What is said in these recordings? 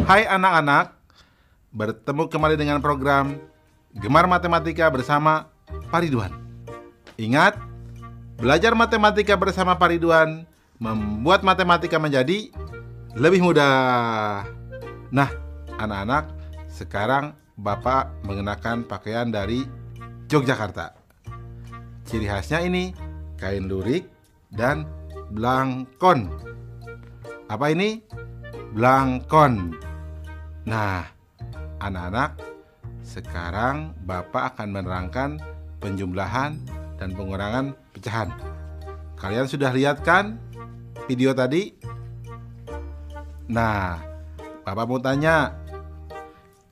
Hai anak-anak, bertemu kembali dengan program Gemar Matematika bersama Pak Ridwan. Ingat, belajar matematika bersama Pak Ridwan membuat matematika menjadi lebih mudah. Nah, anak-anak, sekarang Bapak mengenakan pakaian dari Yogyakarta. Ciri khasnya ini kain lurik dan blangkon. Apa ini? Blangkon. Nah, anak-anak, sekarang Bapak akan menerangkan penjumlahan dan pengurangan pecahan. Kalian sudah lihat kan video tadi? Nah, Bapak mau tanya,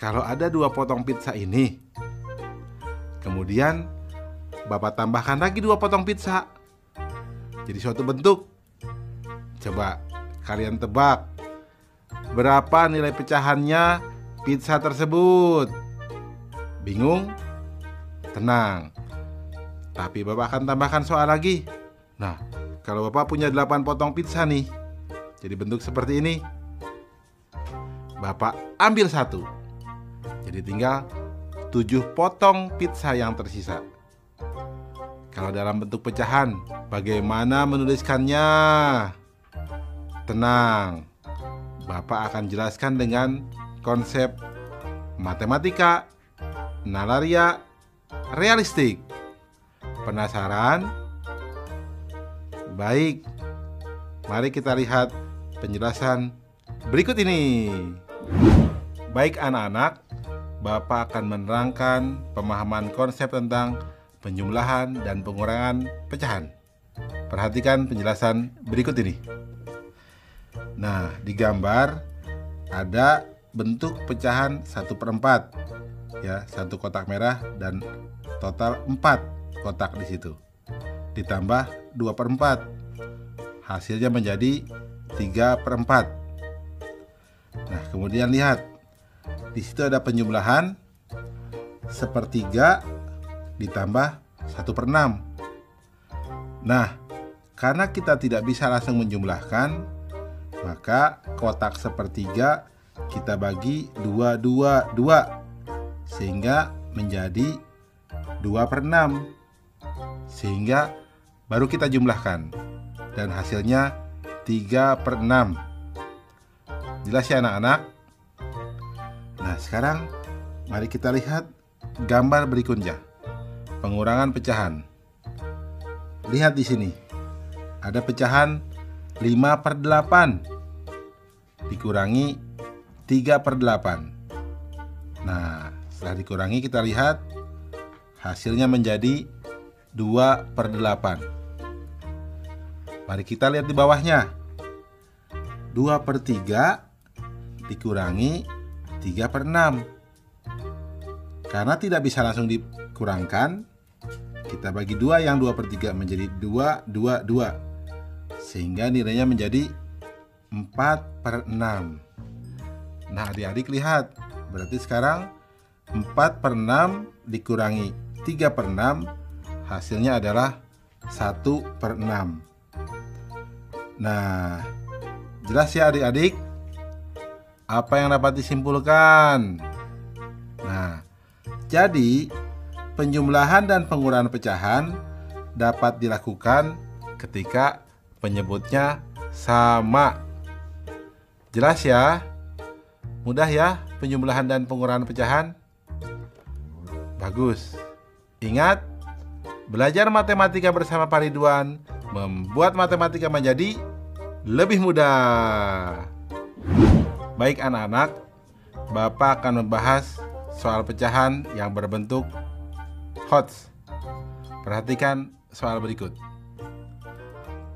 kalau ada 2 potong pizza ini, kemudian Bapak tambahkan lagi 2 potong pizza, jadi suatu bentuk. Coba kalian tebak, berapa nilai pecahannya pizza tersebut? Bingung? Tenang, tapi Bapak akan tambahkan soal lagi. Nah, kalau Bapak punya 8 potong pizza nih, jadi bentuk seperti ini, Bapak ambil 1, jadi tinggal 7 potong pizza yang tersisa. Kalau dalam bentuk pecahan, bagaimana menuliskannya? Tenang, Bapak akan jelaskan dengan konsep matematika, nalaria, realistik. Penasaran? Baik, mari kita lihat penjelasan berikut ini. Baik anak-anak, Bapak akan menerangkan pemahaman konsep tentang penjumlahan dan pengurangan pecahan. Perhatikan penjelasan berikut ini. Nah, di gambar ada bentuk pecahan 1/4, ya, 1 kotak merah dan total 4 kotak di situ. Ditambah 2/4, hasilnya menjadi 3/4. Nah, kemudian lihat, di situ ada penjumlahan 1/3 ditambah 1/6. Nah, karena kita tidak bisa langsung menjumlahkan, maka kotak 1/3 kita bagi 2 sehingga menjadi 2/6, sehingga baru kita jumlahkan dan hasilnya 3/6. Jelas ya anak-anak? Nah, sekarang mari kita lihat gambar berikutnya, pengurangan pecahan. Lihat di sini, ada pecahan 5/8 dikurangi 3/8. Nah, setelah dikurangi kita lihat hasilnya menjadi 2/8. Mari kita lihat di bawahnya, 2/3 dikurangi 3/6. Karena tidak bisa langsung dikurangkan, kita bagi 2 yang 2/3 menjadi 2, sehingga nilainya menjadi 4/6. Nah, adik-adik lihat, berarti sekarang 4/6 dikurangi 3/6, hasilnya adalah 1/6. Nah, jelas ya adik-adik? Apa yang dapat disimpulkan? Nah, jadi penjumlahan dan pengurangan pecahan dapat dilakukan ketika penyebutnya sama. Jelas ya? Mudah ya penjumlahan dan pengurangan pecahan? Bagus. Ingat, belajar matematika bersama Pak Ridwan membuat matematika menjadi lebih mudah. Baik anak-anak, Bapak akan membahas soal pecahan yang berbentuk HOTS. Perhatikan soal berikut.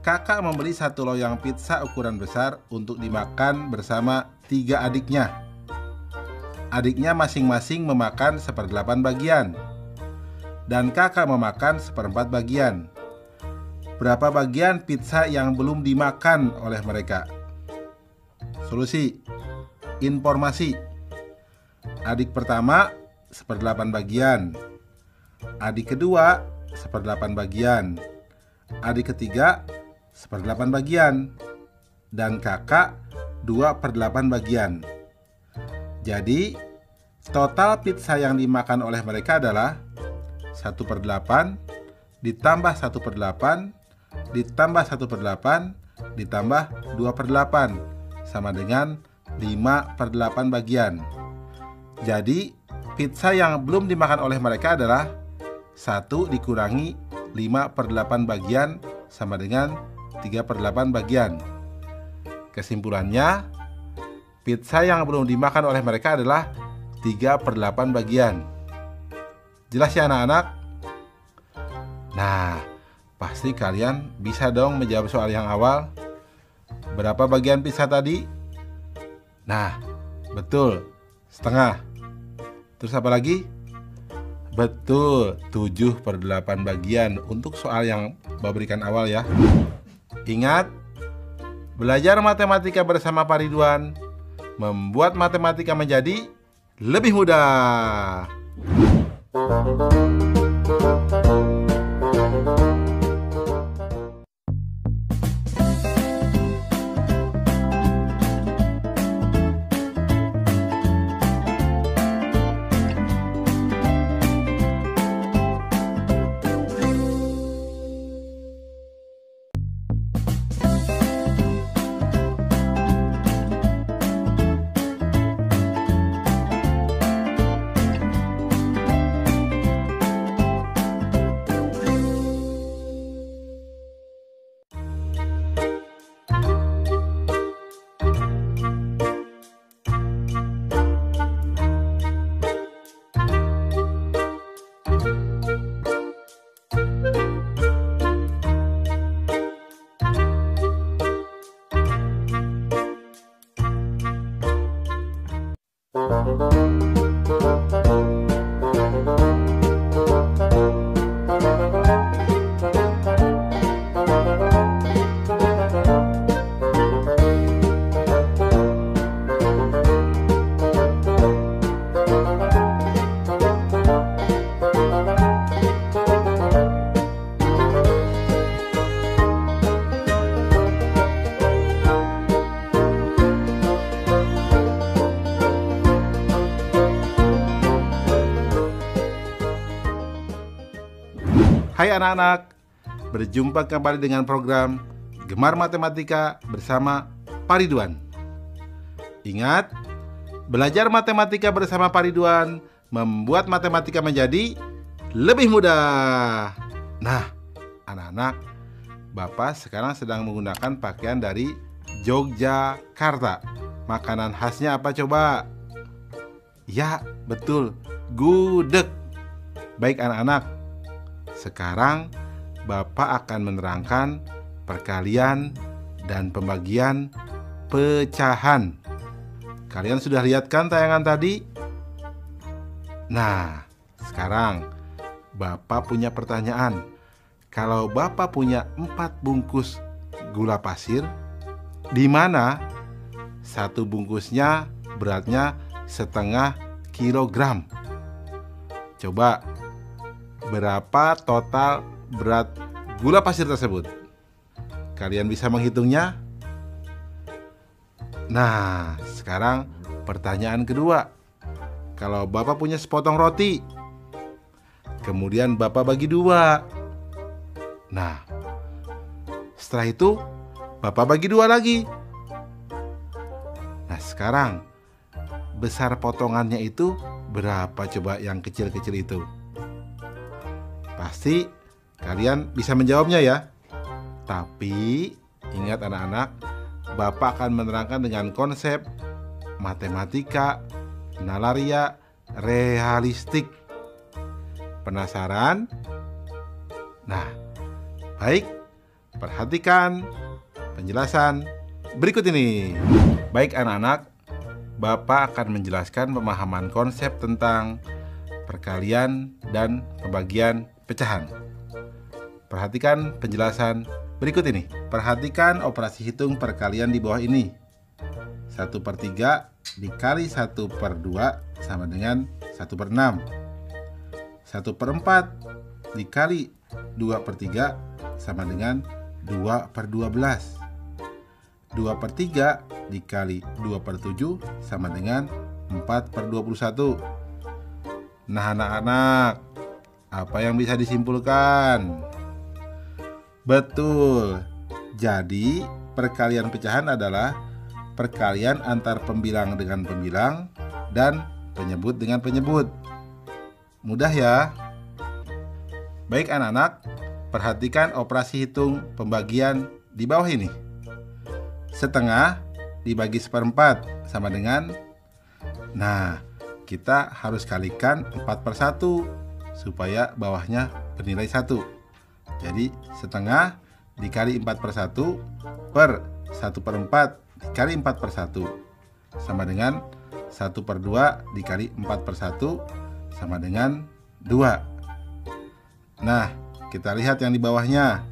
Kakak membeli 1 loyang pizza ukuran besar untuk dimakan bersama 3 adiknya. Adiknya masing-masing memakan 1/8 bagian, dan kakak memakan 1/4 bagian. Berapa bagian pizza yang belum dimakan oleh mereka? Solusi. Informasi. Adik pertama 1/8 bagian, adik kedua 1/8 bagian, adik ketiga 1/8 bagian, dan kakak 2/8 bagian. Jadi, total pizza yang dimakan oleh mereka adalah 1/8 ditambah 1/8 ditambah 1/8 ditambah 2/8 sama dengan 5/8 bagian. Jadi, pizza yang belum dimakan oleh mereka adalah 1 dikurangi 5/8 bagian sama dengan 3/8 bagian. Kesimpulannya, pizza yang belum dimakan oleh mereka adalah 3/8 bagian. Jelas ya anak-anak? Nah, pasti kalian bisa dong menjawab soal yang awal. Berapa bagian pizza tadi? Nah, betul, setengah. Terus apa lagi? Betul, 7/8 bagian untuk soal yang Bapak berikan awal ya. Ingat, belajar matematika bersama Pak Ridwan membuat matematika menjadi lebih mudah. Hai anak-anak, berjumpa kembali dengan program Gemar Matematika bersama Pak Ridwan. Ingat, belajar matematika bersama Pak Ridwan membuat matematika menjadi lebih mudah. Nah, anak-anak, Bapak sekarang sedang menggunakan pakaian dari Yogyakarta. Makanan khasnya apa coba? Ya, betul, gudeg. Baik anak-anak, sekarang Bapak akan menerangkan perkalian dan pembagian pecahan. Kalian sudah lihat kan tayangan tadi? Nah, sekarang Bapak punya pertanyaan. Kalau Bapak punya 4 bungkus gula pasir, di mana satu bungkusnya beratnya 1/2 kilogram? Coba, berapa total berat gula pasir tersebut? Kalian bisa menghitungnya? Nah, sekarang pertanyaan kedua. Kalau Bapak punya sepotong roti, kemudian Bapak bagi 2. Nah, setelah itu Bapak bagi 2 lagi. Nah, sekarang besar potongannya itu berapa coba yang kecil-kecil itu? Pasti kalian bisa menjawabnya ya. Tapi ingat anak-anak, Bapak akan menerangkan dengan konsep matematika, nalaria, realistik. Penasaran? Nah, baik, perhatikan penjelasan berikut ini. Baik anak-anak, Bapak akan menjelaskan pemahaman konsep tentang perkalian dan pembagian pecahan. Perhatikan penjelasan berikut ini. Perhatikan operasi hitung perkalian di bawah ini. 1/3 dikali 1/2 sama dengan 1/6. 1/4 dikali 2/3 sama dengan 2/12. 2/3 dikali 2/7 sama dengan 4/21. Nah anak-anak, apa yang bisa disimpulkan? Betul. Jadi perkalian pecahan adalah perkalian antar pembilang dengan pembilang dan penyebut dengan penyebut. Mudah ya? Baik anak-anak, perhatikan operasi hitung pembagian di bawah ini. Setengah dibagi 1/4 sama dengan, nah kita harus kalikan 4/1 supaya bawahnya bernilai 1. Jadi setengah dikali 4/1 per 1/4 dikali 4/1 sama dengan 1/2 dikali 4/1 sama dengan 2. Nah, kita lihat yang di bawahnya.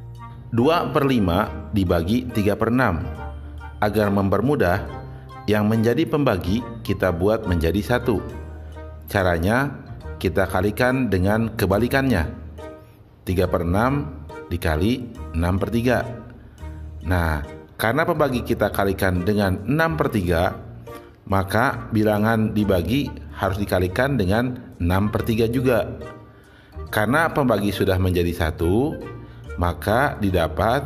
2/5 dibagi 3/6. Agar mempermudah, yang menjadi pembagi kita buat menjadi 1. Caranya, kita kalikan dengan kebalikannya. 3/6 dikali 6/3. Nah, karena pembagi kita kalikan dengan 6/3, maka bilangan dibagi harus dikalikan dengan 6/3 juga. Karena pembagi sudah menjadi 1, maka didapat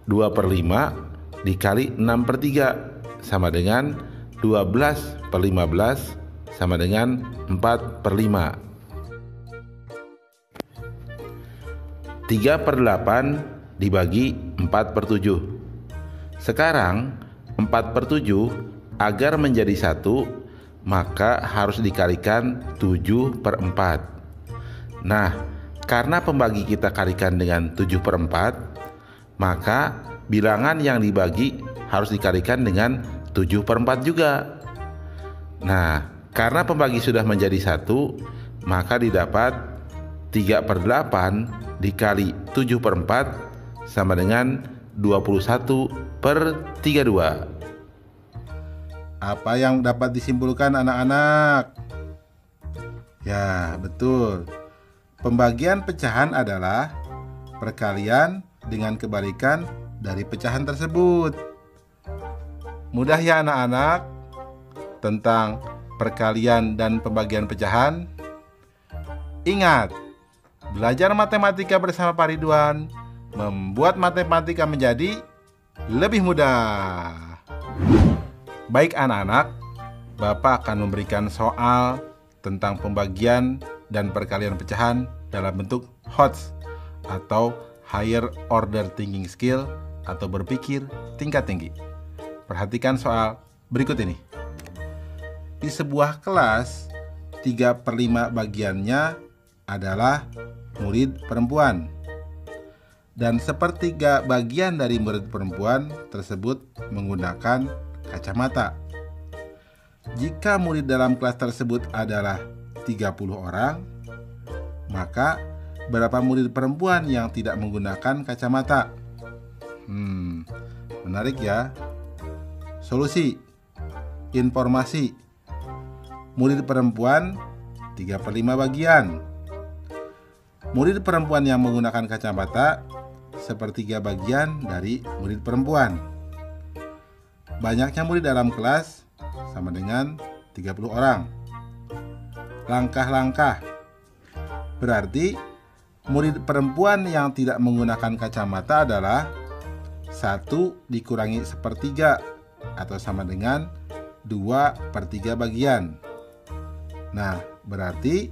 2/5 dikali 6/3 sama dengan 12/15 sama dengan 4/5. 3/8 dibagi 4/7. Sekarang 4/7 agar menjadi 1, maka harus dikalikan 7/4. Nah, karena pembagi kita kalikan dengan 7/4, maka bilangan yang dibagi harus dikalikan dengan 7/4 juga. Nah, karena pembagi sudah menjadi 1, maka didapat 3/8 dikali 7/4 sama dengan 21/32. Apa yang dapat disimpulkan anak-anak? Ya, betul. Pembagian pecahan adalah perkalian dengan kebalikan dari pecahan tersebut. Mudah ya anak-anak tentang perkalian dan pembagian pecahan? Ingat, belajar matematika bersama Pak Ridwan membuat matematika menjadi lebih mudah. Baik anak-anak, Bapak akan memberikan soal tentang pembagian dan perkalian pecahan dalam bentuk HOTS atau Higher Order Thinking Skill atau berpikir tingkat tinggi. Perhatikan soal berikut ini. Di sebuah kelas, 3/5 bagiannya adalah murid perempuan. Dan 1/3 bagian dari murid perempuan tersebut menggunakan kacamata. Jika murid dalam kelas tersebut adalah 30 orang, maka berapa murid perempuan yang tidak menggunakan kacamata? Menarik ya. Solusi. Informasi. Murid perempuan 3/5 bagian. Murid perempuan yang menggunakan kacamata 1/3 bagian dari murid perempuan. Banyaknya murid dalam kelas sama dengan 30 orang. Langkah-langkah. Berarti murid perempuan yang tidak menggunakan kacamata adalah 1 dikurangi 1/3 atau sama dengan 2/3 bagian. Nah, berarti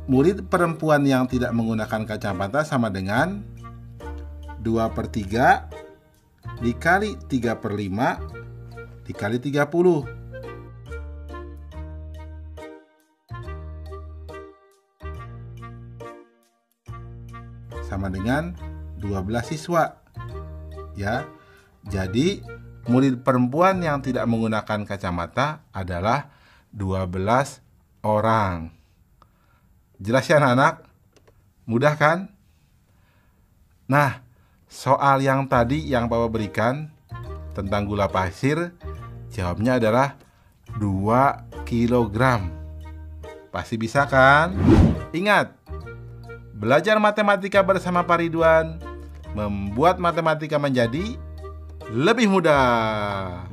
murid perempuan yang tidak menggunakan kacamata sama dengan 2/3 dikali 3/5 dikali 30. Sama dengan 12 siswa. Ya. Jadi, murid perempuan yang tidak menggunakan kacamata adalah 12 orang. Jelas ya anak-anak? Mudah kan? Nah, soal yang tadi yang Bapak berikan tentang gula pasir, jawabnya adalah 2 kg. Pasti bisa kan? Ingat, belajar matematika bersama Pak Ridwan membuat matematika menjadi lebih mudah.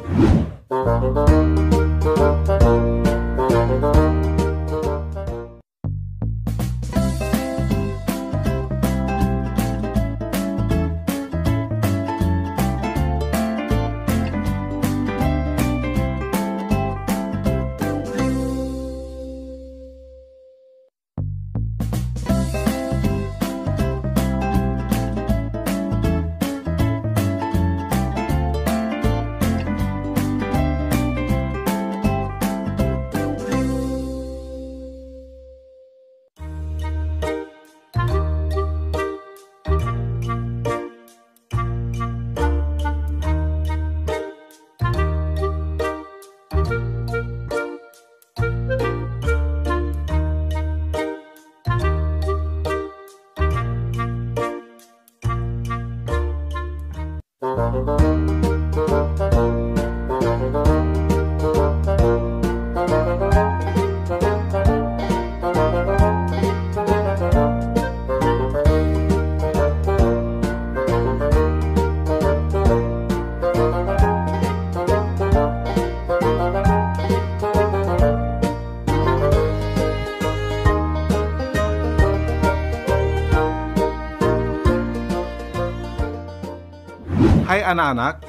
Hai anak-anak,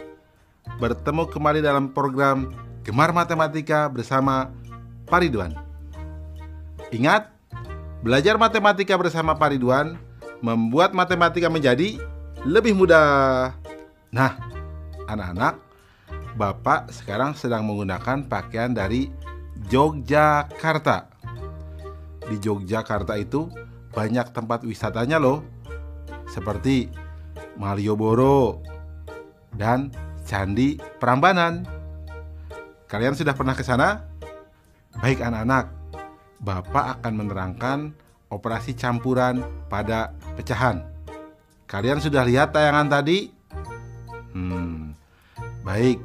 bertemu kembali dalam program Gemar Matematika bersama Pak Ridwan. Ingat, belajar matematika bersama Pak Ridwan membuat matematika menjadi lebih mudah. Nah, anak-anak, Bapak sekarang sedang menggunakan pakaian dari Yogyakarta. Di Yogyakarta itu banyak tempat wisatanya loh, seperti Malioboro dan Candi Prambanan. Kalian sudah pernah ke sana? Baik anak-anak, Bapak akan menerangkan operasi campuran pada pecahan. Kalian sudah lihat tayangan tadi? Baik,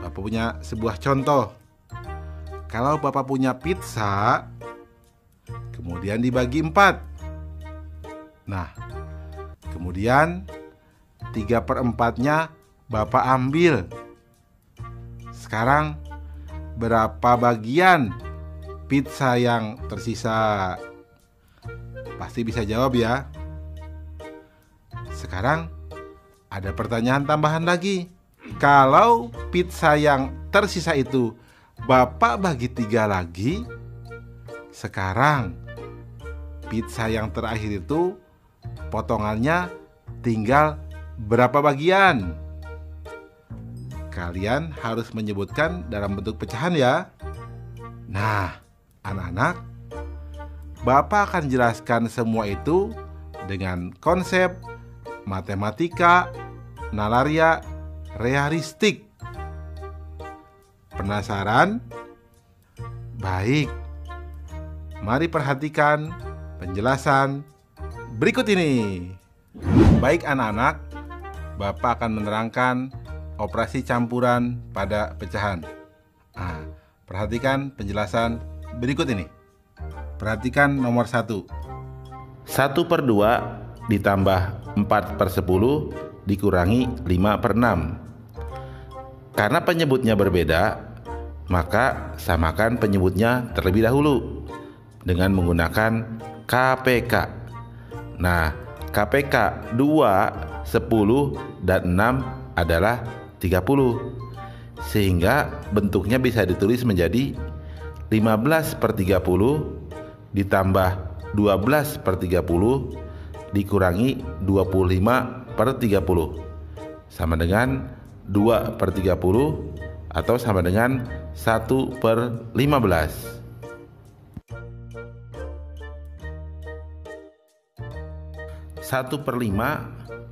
Bapak punya sebuah contoh. Kalau Bapak punya pizza, kemudian dibagi 4. Nah, kemudian 3/4-nya Bapak ambil. Sekarang berapa bagian pizza yang tersisa? Pasti bisa jawab ya. Sekarang ada pertanyaan tambahan lagi. Kalau pizza yang tersisa itu Bapak bagi 3 lagi, sekarang pizza yang terakhir itu potongannya tinggal berapa bagian? Kalian harus menyebutkan dalam bentuk pecahan ya. Nah, anak-anak, Bapak akan jelaskan semua itu dengan konsep matematika nalaria realistik. Penasaran? Baik, mari perhatikan penjelasan berikut ini. Baik anak-anak, Bapak akan menerangkan operasi campuran pada pecahan. Perhatikan penjelasan berikut ini. Perhatikan nomor 1. 1/2 ditambah 4/10 dikurangi 5/6. Karena penyebutnya berbeda, maka samakan penyebutnya terlebih dahulu dengan menggunakan KPK. Nah, KPK 2, 10, dan 6 adalah 30, sehingga bentuknya bisa ditulis menjadi 15/30 ditambah 12/30 dikurangi 25/30 sama dengan 2/30 atau sama dengan 1/15. Satu per 5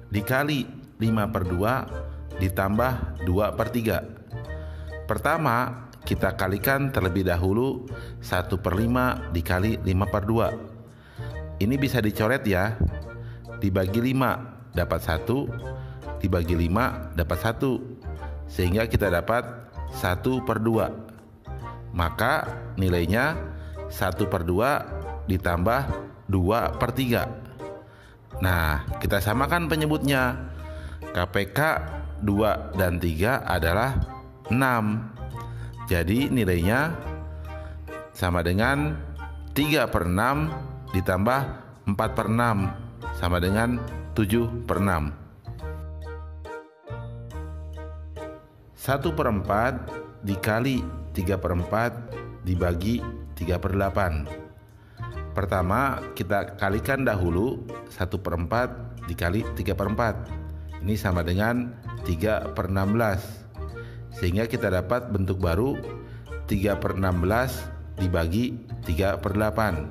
dikali 5/2 ditambah 2/3. Pertama, kita kalikan terlebih dahulu 1/5 dikali 5/2. Ini bisa dicoret ya. Dibagi 5 dapat 1, dibagi 5 dapat 1, sehingga kita dapat 1/2. Maka nilainya 1/2 ditambah 2/3. Nah, kita samakan penyebutnya. KPK 2 dan 3 adalah 6. Jadi nilainya sama dengan 3/6 ditambah 4/6 sama dengan 7/6. 1/4 dikali 3/4 dibagi 3/8. Pertama kita kalikan dahulu 1/4 dikali 3/4. Ini sama dengan 3/16. Sehingga kita dapat bentuk baru 3/16 dibagi 3/8.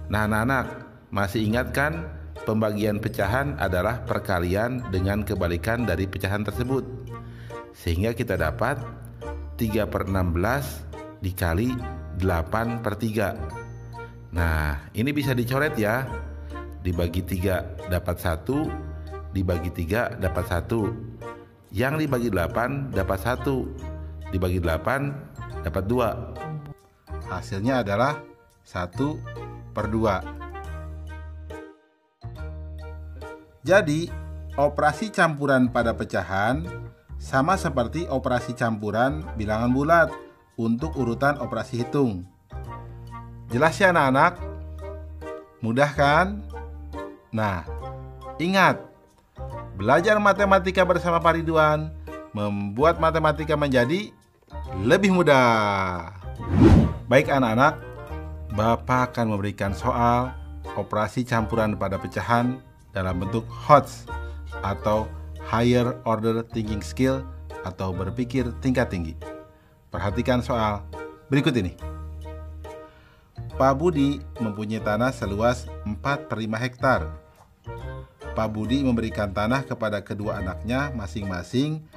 Nah anak-anak, masih ingat kan pembagian pecahan adalah perkalian dengan kebalikan dari pecahan tersebut. Sehingga kita dapat 3/16 dikali 8/3. Nah ini bisa dicoret ya. Dibagi 3 dapat 1, dibagi 3 dapat 1. Yang dibagi 8 dapat 1, dibagi 8 dapat 2. Hasilnya adalah 1/2. Jadi, operasi campuran pada pecahan sama seperti operasi campuran bilangan bulat untuk urutan operasi hitung. Jelas ya anak-anak? Mudah kan? Nah, ingat, belajar matematika bersama Pak Ridwan membuat matematika menjadi lebih mudah. Baik anak-anak, Bapak akan memberikan soal operasi campuran pada pecahan dalam bentuk HOTS atau Higher Order Thinking Skill atau berpikir tingkat tinggi. Perhatikan soal berikut ini. Pak Budi mempunyai tanah seluas 4/5 hektar. Pak Budi memberikan tanah kepada kedua anaknya masing-masing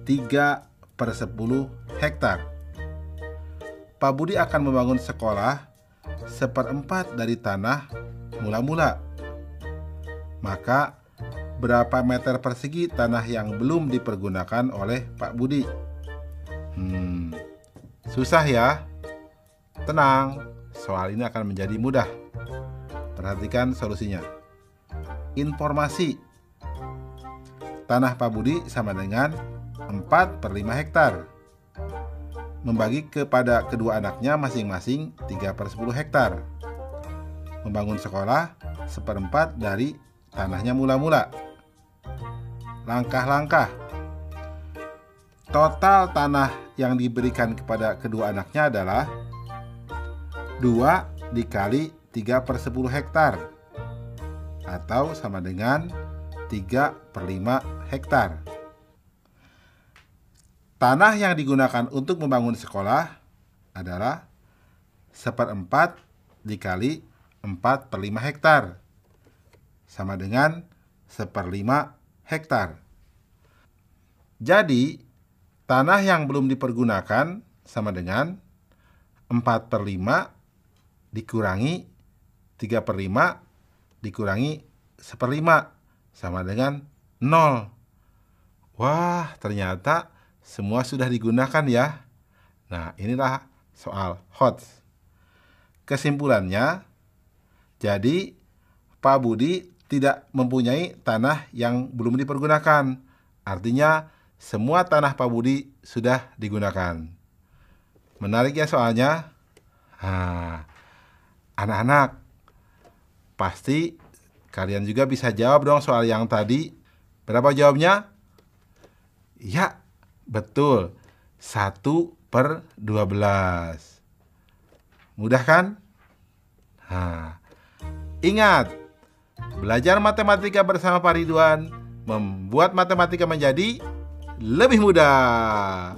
3/10 hektar. Pak Budi akan membangun sekolah 1/4 dari tanah mula-mula. Maka berapa meter persegi tanah yang belum dipergunakan oleh Pak Budi? Susah ya? Tenang, soal ini akan menjadi mudah. Perhatikan solusinya. Informasi. Tanah Pak Budi sama dengan 4/5 hektar. Membagi kepada kedua anaknya masing-masing 3/10 hektar. Membangun sekolah 1/4 dari tanahnya mula-mula. Langkah-langkah. Total tanah yang diberikan kepada kedua anaknya adalah 2 dikali 3/10 hektar atau sama dengan 3/5 hektar. Tanah yang digunakan untuk membangun sekolah adalah 1/4 dikali 4/5 hektar sama dengan 1/5 hektar. Jadi, tanah yang belum dipergunakan sama dengan 4/5 dikurangi 3/5 dikurangi 1/5 sama dengan 0. Wah, ternyata semua sudah digunakan ya. Nah, inilah soal HOTS. Kesimpulannya, jadi Pak Budi tidak mempunyai tanah yang belum dipergunakan. Artinya, semua tanah Pak Budi sudah digunakan. Menarik ya soalnya? Anak-anak, pasti kalian juga bisa jawab dong soal yang tadi. Berapa jawabnya? Ya, betul. 1/12. Mudah kan? Ingat, belajar matematika bersama Pak Ridwan membuat matematika menjadi lebih mudah.